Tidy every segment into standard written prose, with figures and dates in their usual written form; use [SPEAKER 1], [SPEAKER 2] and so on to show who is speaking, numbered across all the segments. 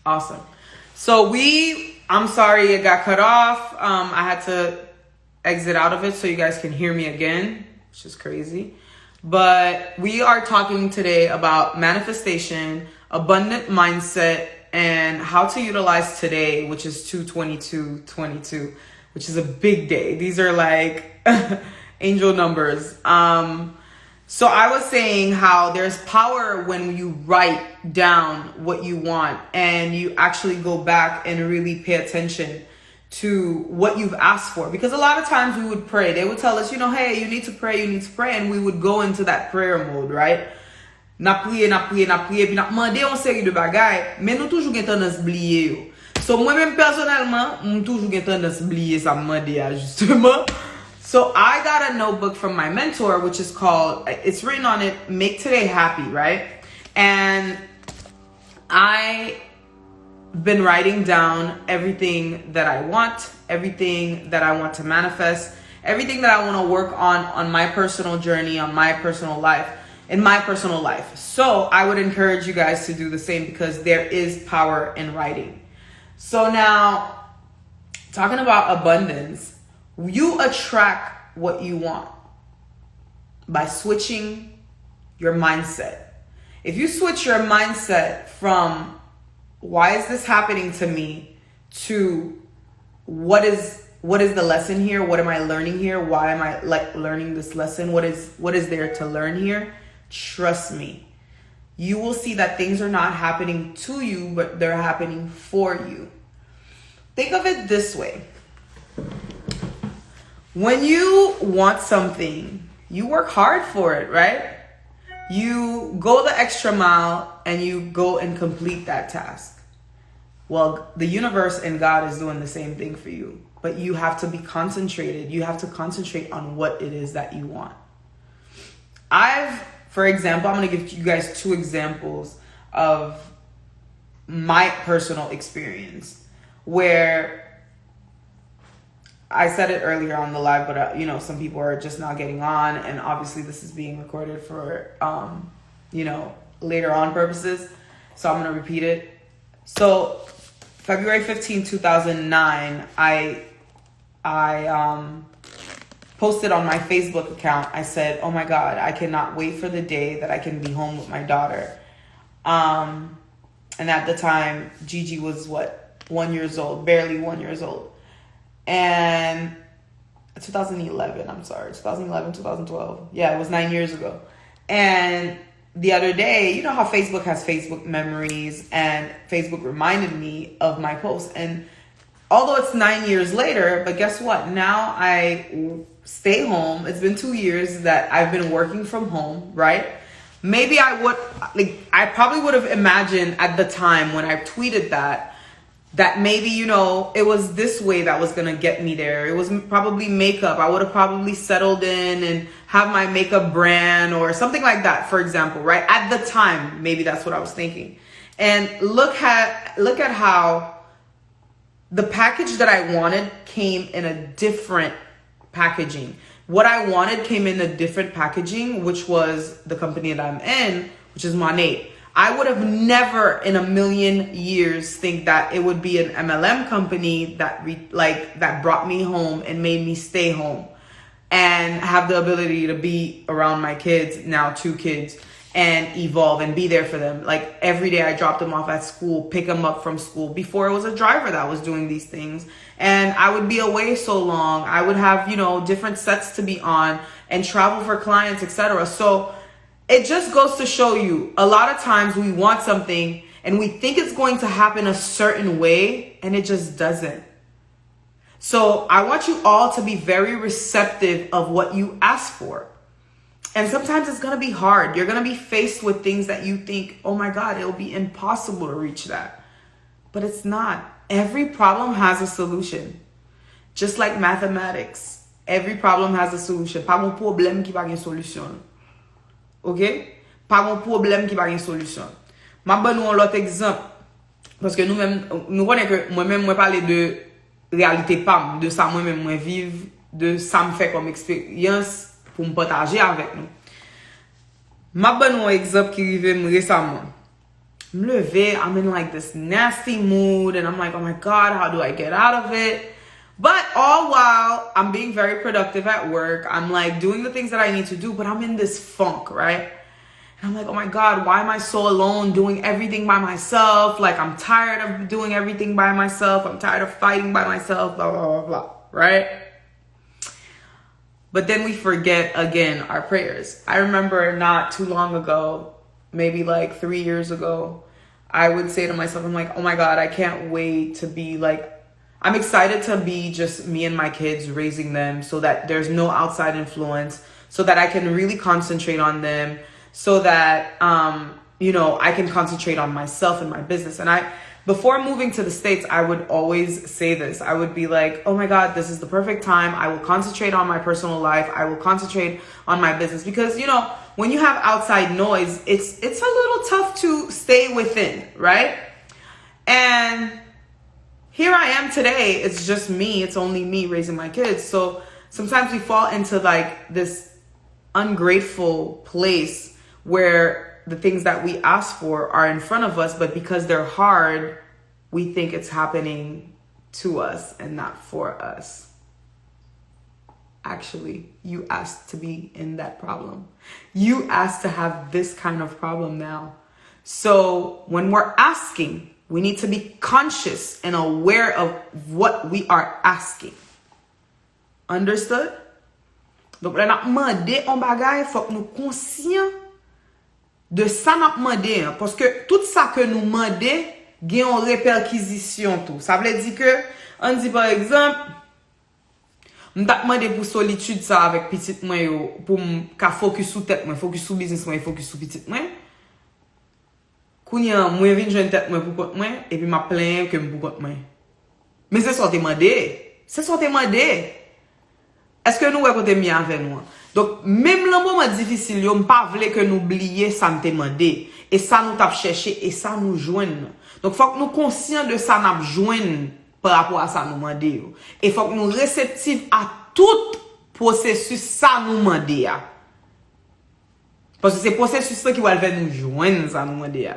[SPEAKER 1] Awesome. So I'm sorry it got cut off. I had to exit out of it so you guys can hear me again, which is crazy. But we are talking today about manifestation, abundant mindset, and how to utilize today, which is 2/22/22, which is a big day. These are like angel numbers. So I was saying how there's power when you write down what you want and you actually go back and really pay attention to what you've asked for. Because a lot of times we would pray. They would tell us, hey, you need to pray. And we would go into that prayer mode, right? Na priye, puis na mande on série de bagay, mais nous toujours gen tendance oublier yo. So moi-même personnellement, moi toujours gen tendance oublier ça mande justement. So I got a notebook from my mentor, which is called, it's written on it, Make Today Happy, right? And I've been writing down everything that I want, everything that I want to manifest, everything that I want to work on my personal journey, on my personal life, in my personal life. So I would encourage you guys to do the same because there is power in writing. So now, talking about abundance, you attract what you want by switching your mindset. If you switch your mindset from why is this happening to me to what is the lesson here? What am I learning here? Why am I learning this lesson? What is there to learn here? Trust me. You will see that things are not happening to you, but they're happening for you. Think of it this way. When you want something, you work hard for it, right? You go the extra mile and you go and complete that task. Well, the universe and God is doing the same thing for you, but you have to be concentrated. You have to concentrate on what it is that you want. For example, I'm going to give you guys 2 examples of my personal experience where I said it earlier on the live, but some people are just not getting on, and obviously this is being recorded for later on purposes. So I'm gonna repeat it. So February 15, 2009, I posted on my Facebook account. I said, "Oh my God, I cannot wait for the day that I can be home with my daughter." And at the time, Gigi was 1 year old, barely 1 year old. And 2011, 2012. Yeah, it was 9 years ago. And the other day, you know how Facebook has Facebook memories, and Facebook reminded me of my post. And although it's 9 years later, but guess what? Now I stay home. It's been 2 years that I've been working from home, right? Maybe I probably would have imagined at the time when I tweeted that maybe, it was this way that was going to get me there. It was probably makeup. I would have probably settled in and have my makeup brand or something like that, for example, right? At the time, maybe that's what I was thinking. And look at how the package that I wanted came in a different packaging. What I wanted came in a different packaging, which was the company that I'm in, which is Monet. I would have never in a million years think that it would be an MLM company that brought me home and made me stay home and have the ability to be around my kids, now 2 kids, and evolve and be there for them. Like every day I dropped them off at school, pick them up from school. Before it was a driver that was doing these things, and I would be away so long. I would have, different sets to be on and travel for clients, etc. So it just goes to show you, a lot of times we want something and we think it's going to happen a certain way, and it just doesn't. So I want you all to be very receptive of what you ask for. And sometimes it's going to be hard. You're going to be faced with things that you think, oh my God, it'll be impossible to reach that. But it's not. Every problem has a solution. Just like mathematics. Every problem has a solution. Pas mon problème qui pas une solution. Ok? Pas mon problème qui pas une solution. Ma bonne ou l'autre exemple. Parce que nous connaissons que moi-même, moi parler de réalité PAM, de ça moi-même, moi vivre, de ça me fait comme expérience pour me partager avec nous. Ma bonne ou exemple qui arrive récemment. I'm in like this nasty mood, and I'm like, oh my God, how do I get out of it? But all while I'm being very productive at work, I'm like doing the things that I need to do, but I'm in this funk, right? And I'm like, oh my God, why am I so alone doing everything by myself? Like, I'm tired of doing everything by myself. I'm tired of fighting by myself, blah, blah, blah, blah, right? But then we forget again our prayers. I remember not too long ago, maybe like 3 years ago, I would say to myself, I'm like, oh my God, I can't wait to be like, I'm excited to be just me and my kids, raising them so that there's no outside influence, so that I can really concentrate on them, so that, I can concentrate on myself and my business. And before moving to the States, I would always say this. I would be like, oh my God, this is the perfect time. I will concentrate on my personal life. I will concentrate on my business. Because, when you have outside noise, it's a little tough to stay within, right? And here I am today. It's just me. It's only me raising my kids. So sometimes we fall into like this ungrateful place where the things that we ask for are in front of us, but because they're hard, we think it's happening to us and not for us. Actually, you asked to be in that problem. You asked to have this kind of problem now. So when we're asking, we need to be conscious and aware of what we are asking. Understood? Donc, là, n'a demandé un bagay, faut que nous conscients de ça n'a demandé. Parce que tout ça que nous demandé, gen une réperquisition tout. Ça veut dire que, on dit par exemple, m'ta demandé pour solitude ça avec petite moi pour m'ka focus sous tête moi, focus sous business moi, focus sous petite moi. Kounya, moi vinn joindre tête moi pour compte moi et puis m'a plaint que pour compte moi. Mais c'est ça demandé. C'est ça demandé. Est-ce que nous côté mis avec nous? Donc même le moment difficile, yo m'pa vle que nous oublier ça me demandé et ça nous t'a chercher et ça nous joindre. Donc faut que nous conscients de ça n'a joindre par rapport à ça nous demander. Et faut que nous réceptifs à tout processus ça nous demander. Parce que c'est processus qui va faire nous joindre ça nous demander.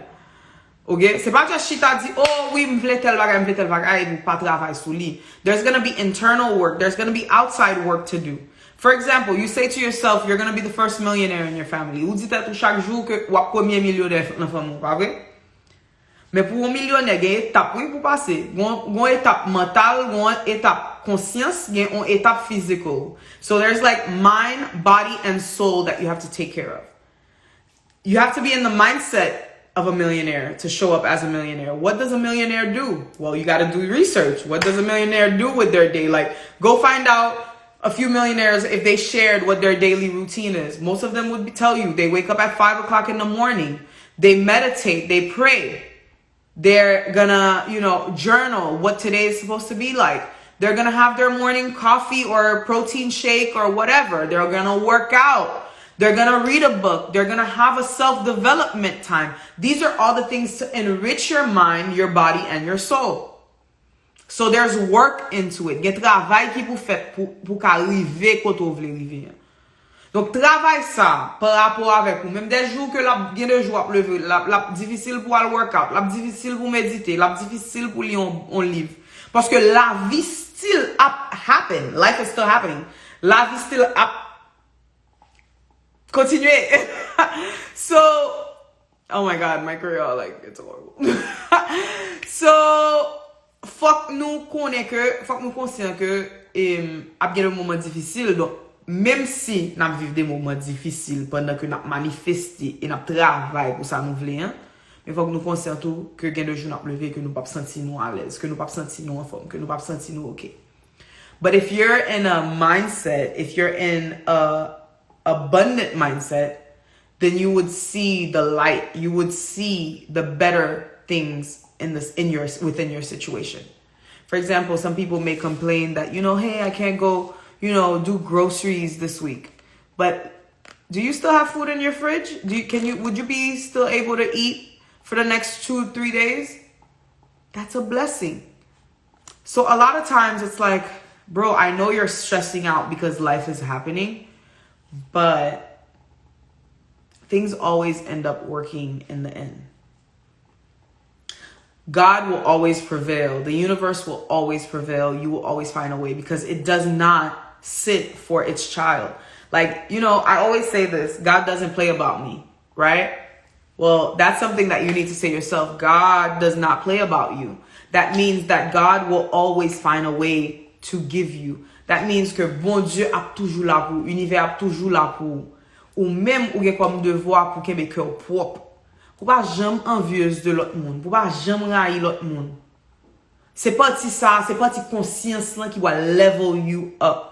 [SPEAKER 1] OK, c'est pas que chita dit oh oui, m'vle tel bagay, ou pas travail sous lui. There's going to be internal work, there's going to be outside work to do. For example, you say to yourself you're going to be the first millionaire in your family. Ou dit tout chaque jour que ou premier millionnaire dans famille, pas vrai? Mais pour un millionnaire, il y a une étape pour passer. Il y a une étape mentale, il y a une étape conscience, il y a une étape physical. So there's like mind, body, and soul that you have to take care of. You have to be in the mindset of a millionaire to show up as a millionaire. What does a millionaire do? Well, you got to do research. What does a millionaire do with their day? Like, go find out a few millionaires if they shared what their daily routine is. Most of them would tell you they wake up at 5 o'clock in the morning. They meditate. They pray. They're gonna, journal what today is supposed to be like. They're gonna have their morning coffee or protein shake or whatever. They're gonna work out. They're going to read a book. They're going to have a self-development time. These are all the things to enrich your mind, your body, and your soul. So there's work into it. Gen travail qui pou fait pour qu'arriver koto vle rive. Donc travail ça par rapport avec ou même des jours que la bien de jour à lever, la difficile pour aller workout, la difficile pour méditer, la difficile pour lire un livre. Parce que la vie still happen. Life is still happening. La vie still Continuez. So, oh my God, my career, it's horrible. So, faut que nous conscients que, ap gen un moment difficile, donc, même si nous vivons des moments difficiles pendant que nous manifestons et nous travaillons pour ça nous voulons, mais faut que nous conscients tout que gen de jours nous lever que nous pas sentir nous à l'aise, que nous pas sentir nous en forme, que nous pas sentir nous OK. But if you're in a mindset, if you're in a abundant mindset, then you would see the light. You would see the better things within your situation. For example, some people may complain that, hey, I can't go, do groceries this week. But do you still have food in your fridge? Would you be still able to eat for the next 2-3 days? That's a blessing. So a lot of times it's like, bro, I know you're stressing out because life is happening, but things always end up working in the end. God will always prevail. The universe will always prevail. You will always find a way because it does not sit for its child. Like, you know, I always say this, God doesn't play about me, right? Well, that's something that you need to say yourself. God does not play about you. That means that God will always find a way to give you. That means que bon Dieu a toujours là pour, univers a toujours là pour. Ou même ou gen comme devoir pour kembe cœur propre. Pour pas jamais envieuse de l'autre monde. Pour pas jamais railler l'autre monde. C'est pas ça, c'est pas conscience là qui va level you up.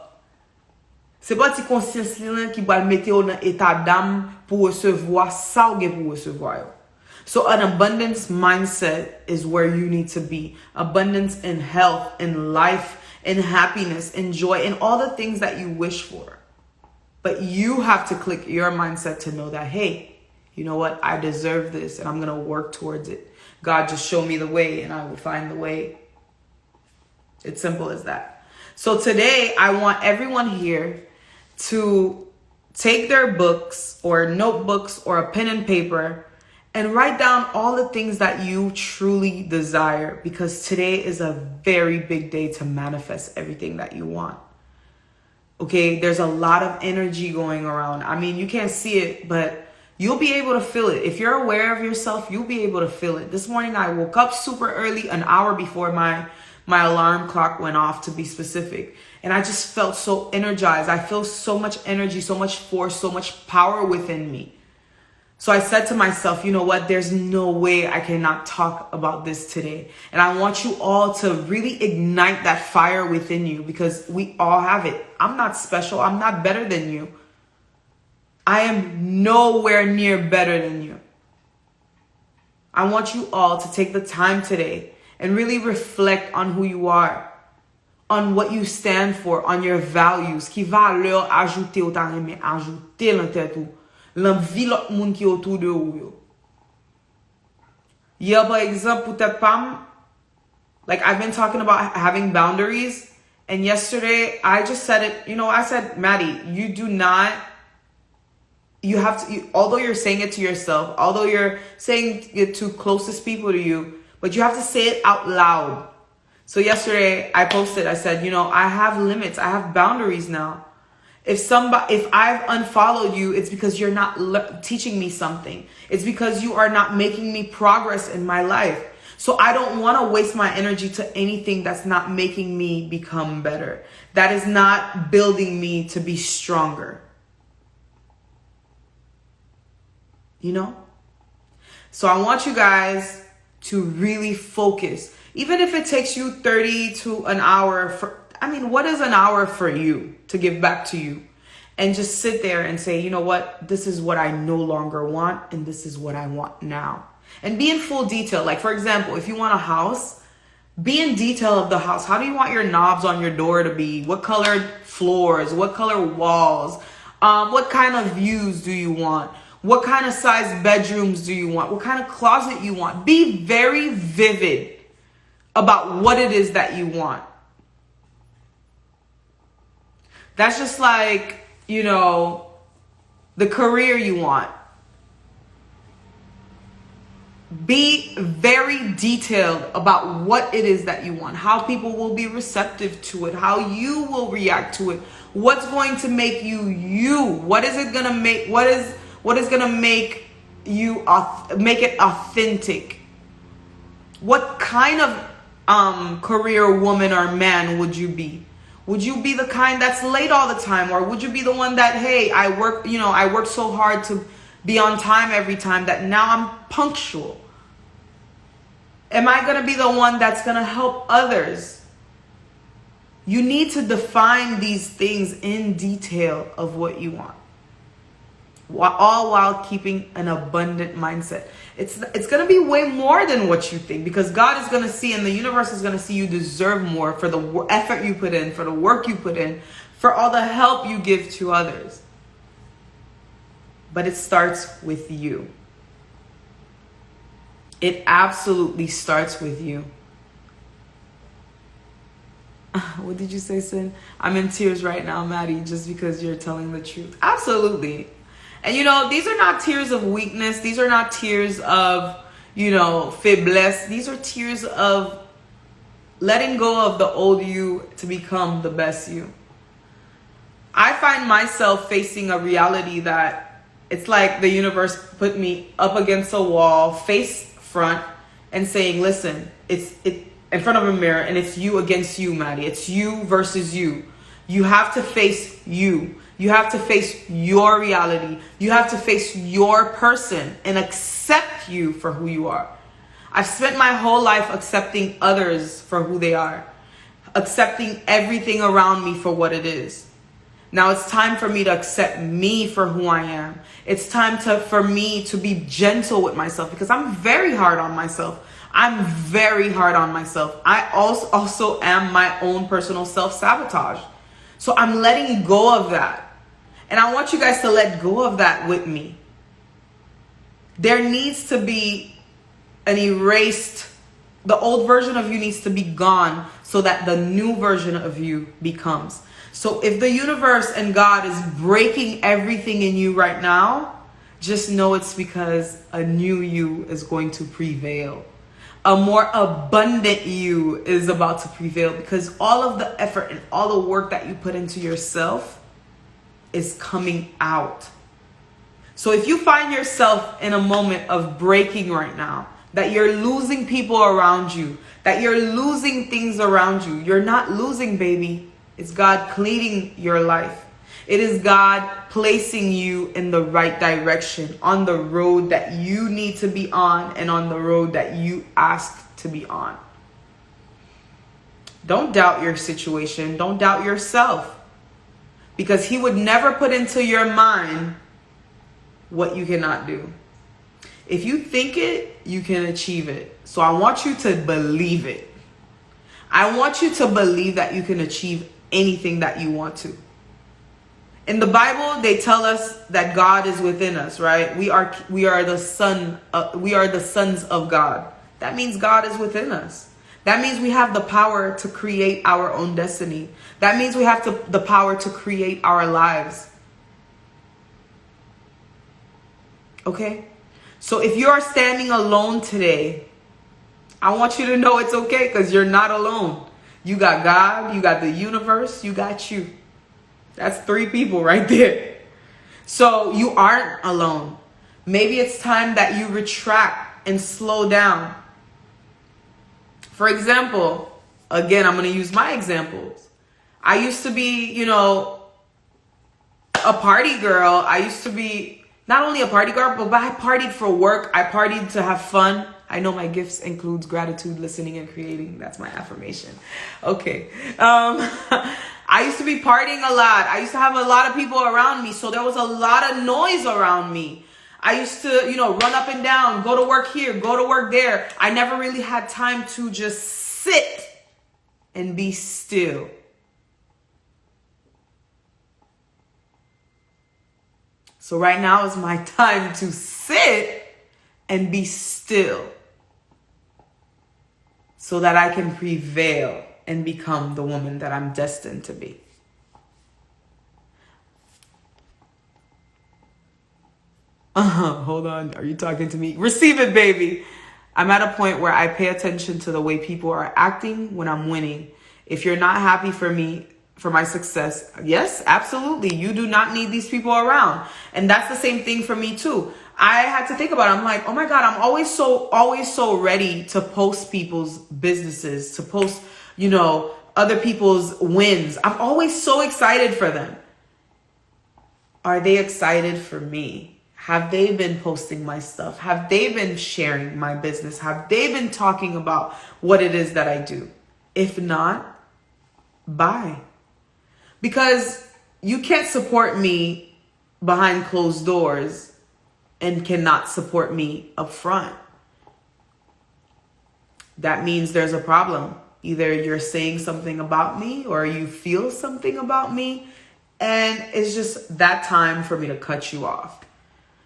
[SPEAKER 1] C'est pas conscience là qui va mettre dans état d'âme pour recevoir ça ou pour recevoir. So an abundance mindset is where you need to be. Abundance in health, in life, in happiness, in joy, in all the things that you wish for. But you have to click your mindset to know that, hey, you know what? I deserve this and I'm going to work towards it. God, just show me the way and I will find the way. It's simple as that. So today I want everyone here to take their books or notebooks or a pen and paper and write down all the things that you truly desire, because today is a very big day to manifest everything that you want. Okay, there's a lot of energy going around. I mean, you can't see it, but you'll be able to feel it. If you're aware of yourself, you'll be able to feel it. This morning, I woke up super early, an hour before my alarm clock went off, to be specific. And I just felt so energized. I feel so much energy, so much force, so much power within me. So I said to myself, you know what? There's no way I cannot talk about this today. And I want you all to really ignite that fire within you, because we all have it. I'm not special. I'm not better than you. I am nowhere near better than you. I want you all to take the time today and really reflect on who you are, on what you stand for, on your values. Qui va leur ajouter ou ta remet ajouter dans tête ou l'envie l'autre monde qui autour de vous. Yeah, par exemple, peut-être pas, like I've been talking about having boundaries, and yesterday I just said it, you know, I said, Maddie, you do not, you have to, although you're saying it to yourself, although you're saying it to closest people to you, but you have to say it out loud. So yesterday I posted, I said, you know, I have limits. I have boundaries now. If I've unfollowed you, it's because you're not teaching me something. It's because you are not making me progress in my life. So I don't want to waste my energy to anything that's not making me become better. That is not building me to be stronger. You know? So I want you guys to really focus. Even if it takes you 30 to an hour, what is an hour for you to give back to you? And just sit there and say, you know what? This is what I no longer want, and this is what I want now. And be in full detail. Like, for example, if you want a house, be in detail of the house. How do you want your knobs on your door to be? What colored floors? What color walls? What kind of views do you want? What kind of size bedrooms do you want? What kind of closet you want? Be very vivid about what it is that you want. That's just like, you know, the career you want. Be very detailed about what it is that you want, how people will be receptive to it, how you will react to it, what's going to make you you, what is it going to make, what is going to make you make it authentic. What kind of career woman or man would you be? Would you be the kind that's late all the time, or would you be the one that, hey, I work so hard to be on time every time that now I'm punctual? Am I going to be the one that's going to help others? You need to define these things in detail of what you want, all while keeping an abundant mindset. It's going to be way more than what you think, because God is going to see, and the universe is going to see, you deserve more for the effort you put in, for the work you put in, for all the help you give to others. But it starts with you. It absolutely starts with you. What did you say, Sin? I'm in tears right now, Maddie, just because you're telling the truth. Absolutely. And you know, these are not tears of weakness. These are not tears of, faiblesse. These are tears of letting go of the old you to become the best you. I find myself facing a reality that it's like the universe put me up against a wall, face front, and saying, listen, it's in front of a mirror, and it's you against you, Maddie. It's you versus you. You have to face you. You have to face your reality. You have to face your person and accept you for who you are. I've spent my whole life accepting others for who they are, accepting everything around me for what it is. Now it's time for me to accept me for who I am. It's time for me to be gentle with myself, because I'm very hard on myself. I'm very hard on myself. I also am my own personal self-sabotage. So I'm letting go of that. And I want you guys to let go of that with me. There needs to be the old version of you needs to be gone so that the new version of you becomes. So if the universe and God is breaking everything in you right now, just know it's because a new you is going to prevail. A more abundant you is about to prevail, because all of the effort and all the work that you put into yourself is coming out. So if you find yourself in a moment of breaking right now, that you're losing people around you, that you're losing things around you, you're not losing, baby. It's God cleaning your life. It is God placing you in the right direction, on the road that you need to be on, and on the road that you asked to be on. Don't doubt your situation. Don't doubt yourself, because He would never put into your mind what you cannot do. If you think it, you can achieve it. So I want you to believe it. I want you to believe that you can achieve anything that you want to. In the Bible, they tell us that God is within us, right? We are the sons of God. That means God is within us. That means we have the power to create our own destiny. That means we have the power to create our lives. Okay? So if you are standing alone today, I want you to know it's okay, because you're not alone. You got God, you got the universe, you got you. That's 3 people right there. So you aren't alone. Maybe it's time that you retract and slow down. For example, again, I'm going to use my examples. I used to be, a party girl. I used to be not only a party girl, but I partied for work. I partied to have fun. I know my gifts includes gratitude, listening, and creating. That's my affirmation. Okay. I used to be partying a lot. I used to have a lot of people around me. So there was a lot of noise around me. I used to, run up and down, go to work here, go to work there. I never really had time to just sit and be still. So right now is my time to sit and be still, so that I can prevail and become the woman that I'm destined to be. Hold on. Are you talking to me? Receive it, baby. I'm at a point where I pay attention to the way people are acting when I'm winning. If you're not happy for me, for my success, yes, absolutely. You do not need these people around. And that's the same thing for me too. I had to think about it. I'm like, oh my God, I'm always so ready to post people's businesses, to post, other people's wins. I'm always so excited for them. Are they excited for me? Have they been posting my stuff? Have they been sharing my business? Have they been talking about what it is that I do? If not, bye. Because you can't support me behind closed doors and cannot support me up front. That means there's a problem. Either you're saying something about me or you feel something about me, and it's just that time for me to cut you off.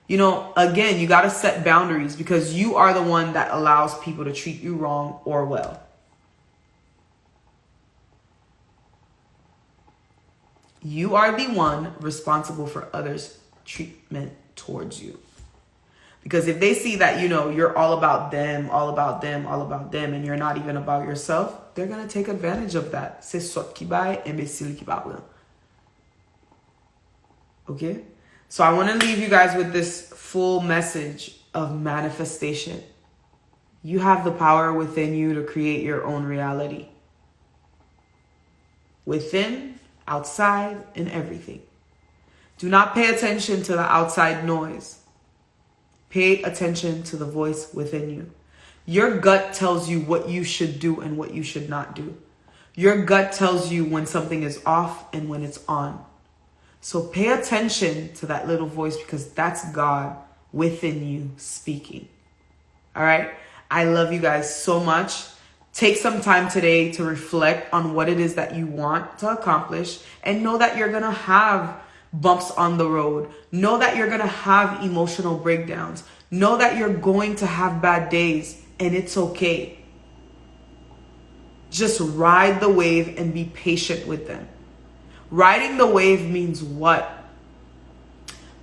[SPEAKER 1] Again, you got to set boundaries, because you are the one that allows people to treat you wrong or well. You are the one responsible for others' treatment towards you. Because if they see that, you know, you're all about them, all about them, all about them, and you're not even about yourself, they're going to take advantage of that. C'est sot qui baille, imbécile qui parle. Okay? So I want to leave you guys with this full message of manifestation. You have the power within you to create your own reality. Within, outside, and everything. Do not pay attention to the outside noise. Pay attention to the voice within you. Your gut tells you what you should do and what you should not do. Your gut tells you when something is off and when it's on. So pay attention to that little voice, because that's God within you speaking. All right? I love you guys so much. Take some time today to reflect on what it is that you want to accomplish, and know that you're going to have bumps on the road. Know that you're going to have emotional breakdowns. Know that you're going to have bad days, and it's okay. Just ride the wave and be patient with them. Riding the wave means what?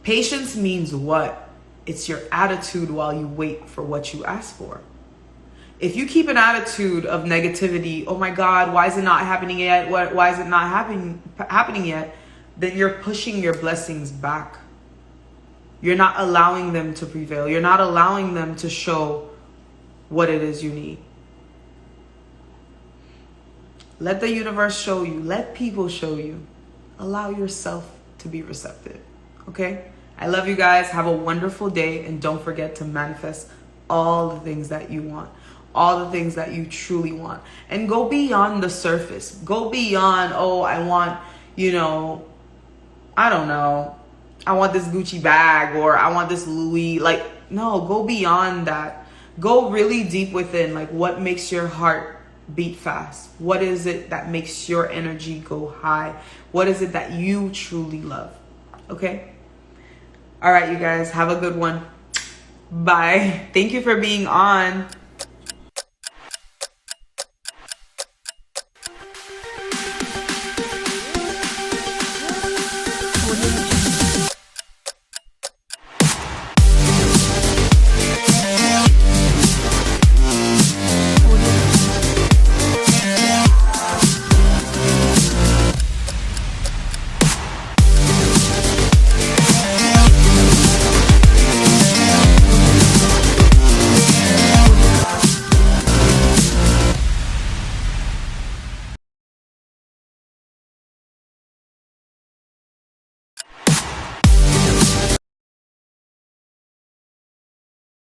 [SPEAKER 1] Patience means what? It's your attitude while you wait for what you ask for. If you keep an attitude of negativity, oh my God, why is it not happening yet? Why is it not happening yet? Then you're pushing your blessings back. You're not allowing them to prevail. You're not allowing them to show what it is you need. Let the universe show you. Let people show you. Allow yourself to be receptive. Okay? I love you guys. Have a wonderful day. And don't forget to manifest all the things that you want. All the things that you truly want. And go beyond the surface. Go beyond, oh, I want, you know, I don't know, I want this Gucci bag, or I want this Louis. Like, no, go beyond that. Go really deep within. Like, what makes your heart beat fast? What is it that makes your energy go high? What is it that you truly love? Okay? All right, you guys, have a good one. Bye. Thank you for being on.
[SPEAKER 2] Audio